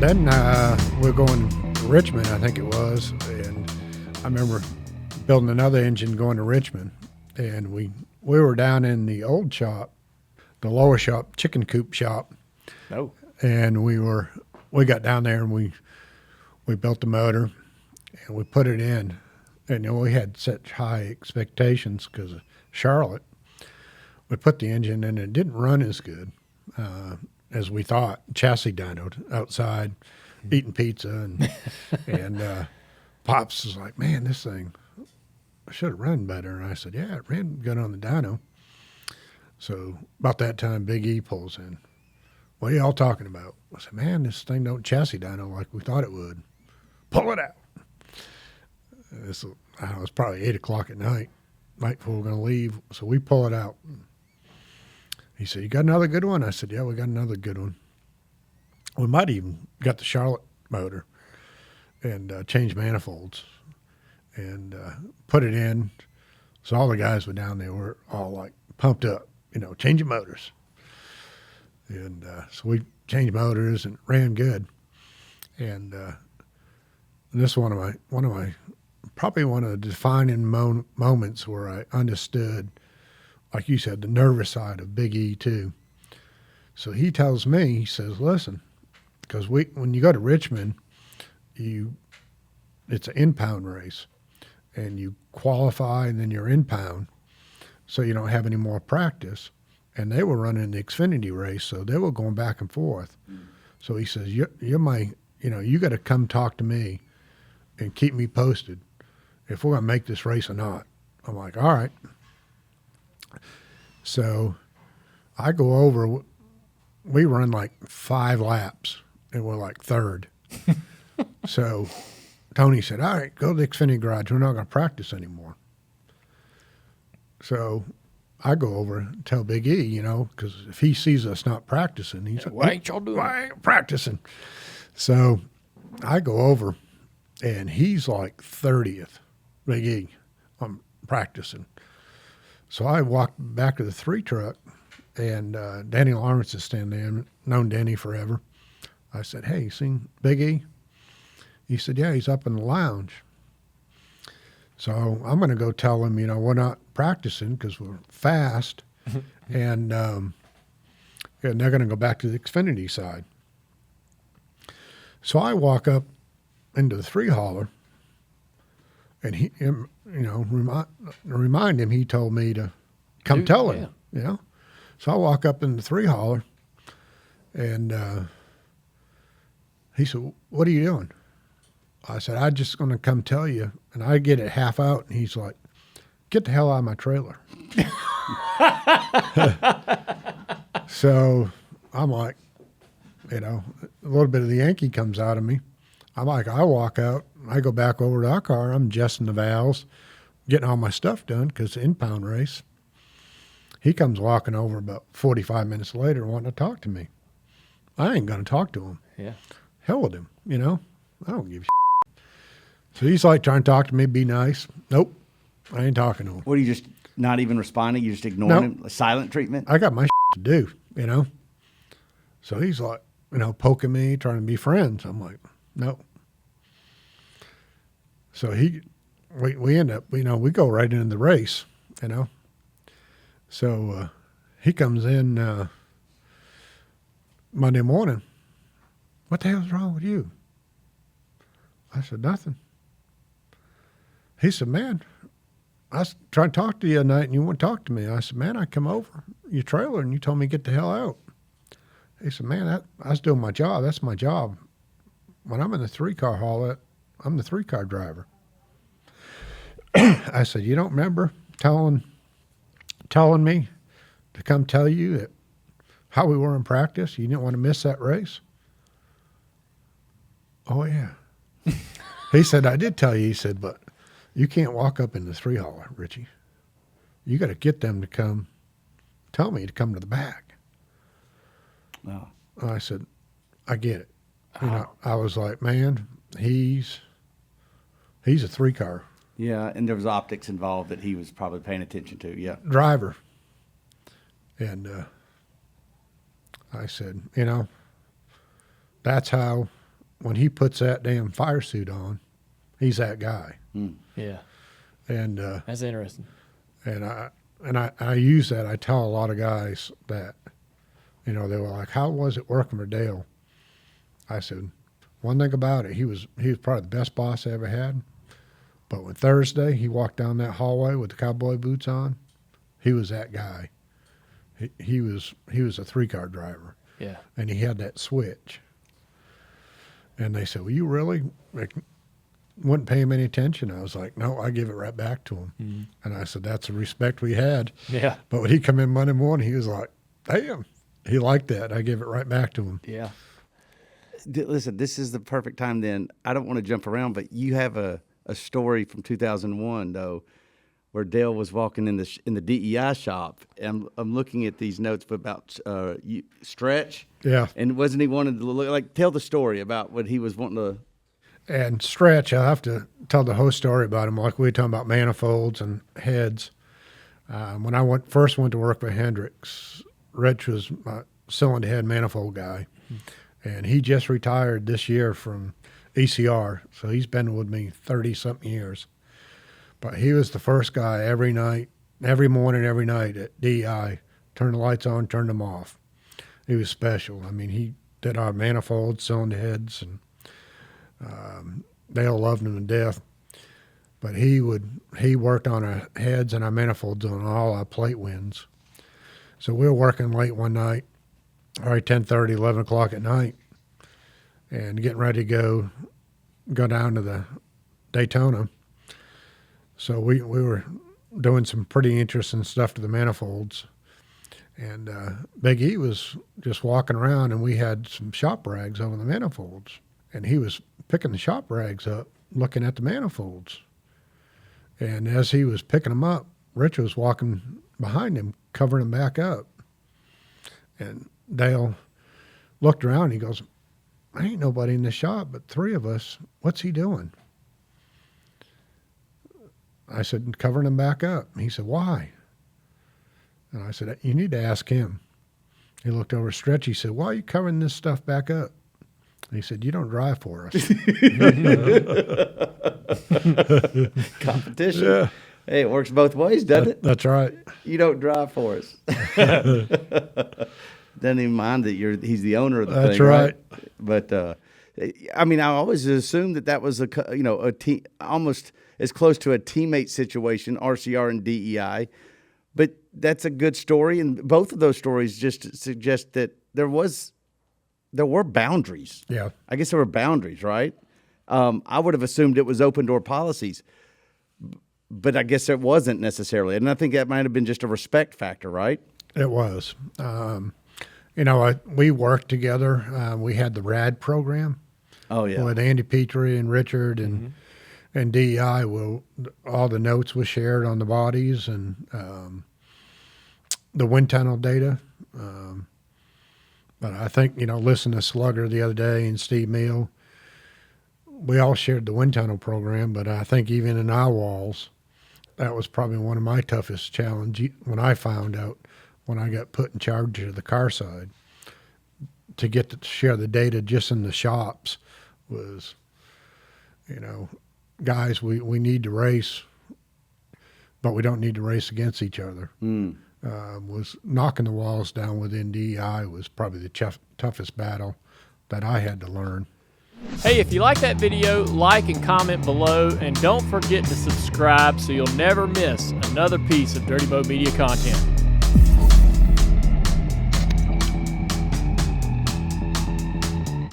Then we're going to Richmond, I think it was, and I remember building another engine going to Richmond, and we were down in the old shop, the lower shop, chicken coop shop. Oh. And we got down there and we built the motor and we put it in, and we had such high expectations because of Charlotte. We put the engine in and it didn't run as good as we thought. Chassis dynoed outside eating pizza and Pops was like, man, this thing should have run better. And I said, yeah, it ran good on the dyno. So about that time, Big E pulls in. What are y'all talking about? I said, man, this thing don't chassis dyno like we thought it would. Pull it out. It was probably 8 o'clock at night before we're going to leave. So we pull it out. He said, you got another good one? I said, yeah, we got another good one. We might even got the Charlotte motor and changed manifolds and put it in. So all the guys were down there were all like pumped up, changing motors. And so we changed motors and ran good. And this is one of my probably one of the defining moments where I understood, like you said, the nervous side of Big E too. So he tells me, he says, listen, because when you go to Richmond, it's an in-pound race, and you qualify and then you're in-pound, so you don't have any more practice. And they were running the Xfinity race, so they were going back and forth. So he says, you're my, you got to come talk to me and keep me posted if we're going to make this race or not. I'm like, all right. So I go over, we run like 5 laps, and we're like third. So Tony said, all right, go to the Xfinity garage. We're not going to practice anymore. So I go over and tell Big E, because if he sees us not practicing, he's like, why ain't y'all doing it? Why ain't practicing? So I go over, and he's like 30th, Big E, I'm practicing. So I walk back to the 3 truck, and Danny Lawrence is standing there. I've known Danny forever. I said, hey, you seen Big E? He said, yeah, he's up in the lounge. So I'm going to go tell him, we're not practicing because we're fast, and they're going to go back to the Xfinity side. So I walk up into the 3-hauler, and he, remind him he told me to come tell him, So I walk up in the 3-hauler, and he said, what are you doing? I said, I'm just going to come tell you. And I get it half out, and he's like, get the hell out of my trailer. So I'm like, a little bit of the Yankee comes out of me. I'm like, I walk out, I go back over to our car, I'm adjusting the valves, getting all my stuff done because it's an in-pound race. He comes walking over about 45 minutes later wanting to talk to me. I ain't going to talk to him. Yeah. Hell with him, I don't give a shit. So he's like trying to talk to me, be nice. Nope, I ain't talking to him. What, are you just not even responding? You just ignoring him? A silent treatment? I got my to do, So he's like, poking me, trying to be friends. I'm like, no. So we end up, we go right into the race, So he comes in Monday morning. What the hell's wrong with you? I said, nothing. He said, man, I was trying to talk to you tonight and you wouldn't talk to me. I said, man, I come over your trailer and you told me to get the hell out. He said, man, I was doing my job. That's my job. When I'm in the 3-car hauler, I'm the 3-car driver. I said, you don't remember telling me to come tell you that how we were in practice? You didn't want to miss that race? Oh, yeah. He said, I did tell you. He said, but you can't walk up in the 3-hauler, Richie. You got to get them to come tell me to come to the back. Oh. I said, I get it. I was like, man, he's a 3-car. Yeah, and there was optics involved that he was probably paying attention to, yeah. Driver. And I said, that's how when he puts that damn fire suit on, he's that guy. Yeah. And That's interesting. and I use that. I tell a lot of guys that, they were like, "How was it working for Dale?" I said, one thing about it, he was probably the best boss I ever had. But when Thursday he walked down that hallway with the cowboy boots on, he was that guy. He was a 3-car driver. Yeah. And he had that switch. And they said, "Well, you really wouldn't pay him any attention?" I was like, "No, I give it right back to him." Mm-hmm. And I said, "That's the respect we had." Yeah. But when he come in Monday morning, he was like, "Damn." He liked that. I gave it right back to him. Yeah. Listen, this is the perfect time then. I don't want to jump around, but you have a story from 2001, though, where Dale was walking in the DEI shop. And I'm looking at these notes about Stretch. Yeah. And wasn't he wanting to look, tell the story about what he was wanting to. And Stretch, I have to tell the whole story about him. Like we were talking about manifolds and heads. When I first went to work for Hendricks, Rich was my cylinder head manifold guy. And he just retired this year from ECR. So he's been with me 30-something years. But he was the first guy every morning, every night at DEI, turn the lights on, turn them off. He was special. I mean, he did our manifolds, cylinder heads, and Dale loved him to death. But he worked on our heads and our manifolds on all our plate wins. So we were working late one night, all right, 10:30, 11 o'clock at night, and getting ready to go down to the Daytona. So we were doing some pretty interesting stuff to the manifolds. And Big E was just walking around, and we had some shop rags over the manifolds. And he was picking the shop rags up, looking at the manifolds. And as he was picking them up, Rich was walking behind him, covering them back up. And Dale looked around, and he goes, "I ain't nobody in the shop but 3 of us. What's he doing?" I said, "Covering them back up." He said, "Why?" And I said, "You need to ask him." He looked over at Stretch. He said, "Why are you covering this stuff back up?" And he said, "You don't drive for us." Competition. Yeah. Hey, it works both ways, doesn't it? That's right. You don't drive for us. Doesn't even mind that he's the owner of the That's thing, right. But I mean, I always assumed that was a team, almost as close to a teammate situation, RCR and DEI. But that's a good story, and both of those stories just suggest that there were boundaries. Yeah. I guess there were boundaries, right? I would have assumed it was open door policies, but I guess it wasn't necessarily. And I think that might have been just a respect factor, right? It was. We worked together. We had the RAD program. Oh, yeah. With Andy Petrie and Richard and DEI. All the notes were shared on the bodies and the wind tunnel data. But I think, listening to Slugger the other day and Steve Meal, we all shared the wind tunnel program, but I think even in our walls, that was probably one of my toughest challenges when I found out when I got put in charge of the car side. To get to share the data just in the shops was, guys, we need to race, but we don't need to race against each other. Was knocking the walls down within DEI was probably the toughest battle that I had to learn. Hey, if you like that video, like and comment below, and don't forget to subscribe so you'll never miss another piece of Dirty Mo Media content.